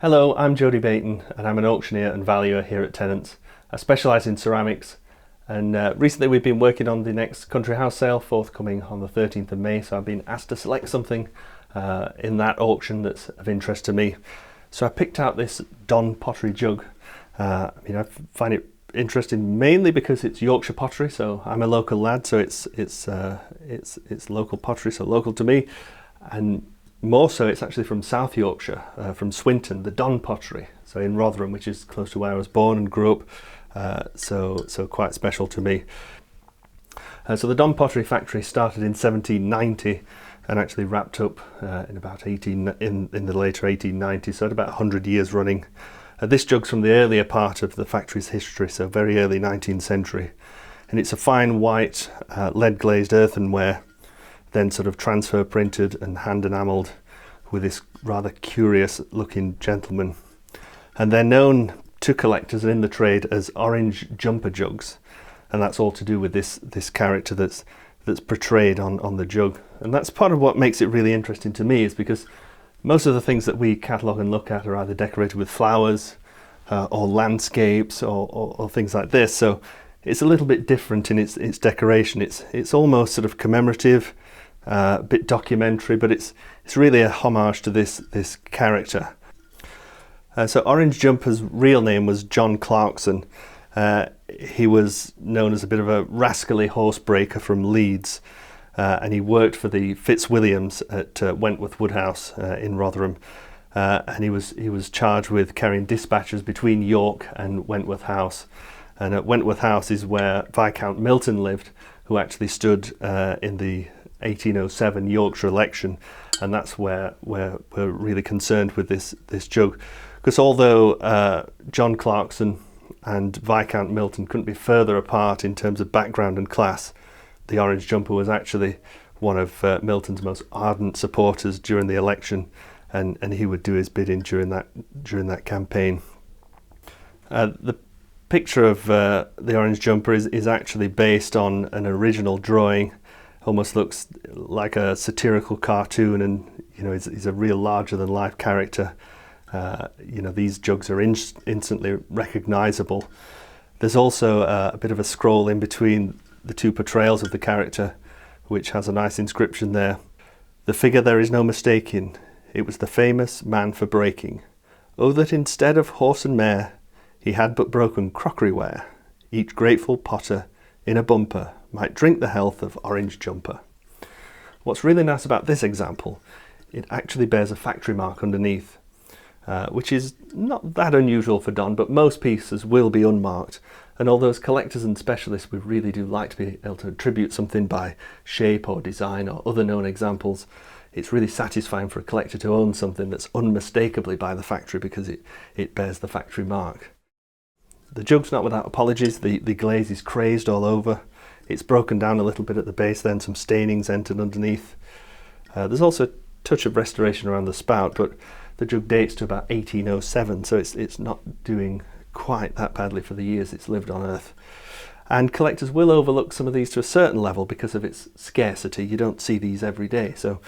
Hello, I'm Jody Beighton and I'm an auctioneer and valuer here at Tennants. I specialise in ceramics, and recently we've been working on the next country house sale forthcoming on the 13th of May, so I've been asked to select something in that auction that's of interest to me. So I picked out this Don pottery jug. I find it interesting mainly because it's Yorkshire pottery, so I'm a local lad, so it's local pottery, so local to me, and more so it's actually from South Yorkshire, from Swinton, the Don pottery, so in Rotherham, which is close to where I was born and grew up, so quite special to me. So the Don pottery factory started in 1790 and actually wrapped up in about in the later 1890s, so at about 100 years running. This jug's from the earlier part of the factory's history, so very early 19th century, and it's a fine white lead glazed earthenware, then sort of transfer printed and hand enamelled with this rather curious looking gentleman. And they're known to collectors and in the trade as orange jumper jugs, and that's all to do with this character that's portrayed on the jug. And that's part of what makes it really interesting to me, is because most of the things that we catalogue and look at are either decorated with flowers or landscapes or things like this. So it's a little bit different in its decoration. It's almost sort of commemorative, a bit documentary, but it's really a homage to this character. So Orange Jumper's real name was John Clarkson. He was known as a bit of a rascally horsebreaker from Leeds, and he worked for the Fitzwilliams at Wentworth Woodhouse in Rotherham, and he was charged with carrying dispatches between York and Wentworth House. And at Wentworth House is where Viscount Milton lived, who actually stood in the 1807 Yorkshire election, and that's where we're really concerned with this jug, because although John Clarkson and Viscount Milton couldn't be further apart in terms of background and class, the Orange Jumper was actually one of Milton's most ardent supporters during the election, and he would do his bidding during that campaign. The picture of the Orange Jumper is actually based on an original drawing. Almost looks like a satirical cartoon, and he's a real larger than life character. These jugs are instantly recognizable. There's also a bit of a scroll in between the two portrayals of the character, which has a nice inscription there. "The figure there is no mistaking, it was the famous man for breaking. Oh, that instead of horse and mare, he had but broken crockeryware, each grateful potter in a bumper might drink the health of Orange Jumper." What's really nice about this example, it actually bears a factory mark underneath, which is not that unusual for Don, but most pieces will be unmarked. And although as collectors and specialists we really do like to be able to attribute something by shape or design or other known examples, it's really satisfying for a collector to own something that's unmistakably by the factory because it bears the factory mark. The jug's not without apologies. The glaze is crazed all over. It's broken down a little bit at the base, then some stainings entered underneath. There's also a touch of restoration around the spout, but the jug dates to about 1807, so it's not doing quite that badly for the years it's lived on Earth. And collectors will overlook some of these to a certain level because of its scarcity. You don't see these every day. So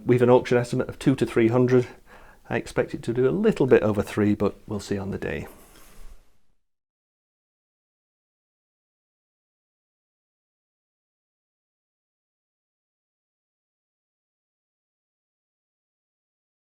we've an auction estimate of 200 to 300. I expect it to do a little bit over 3, but we'll see on the day.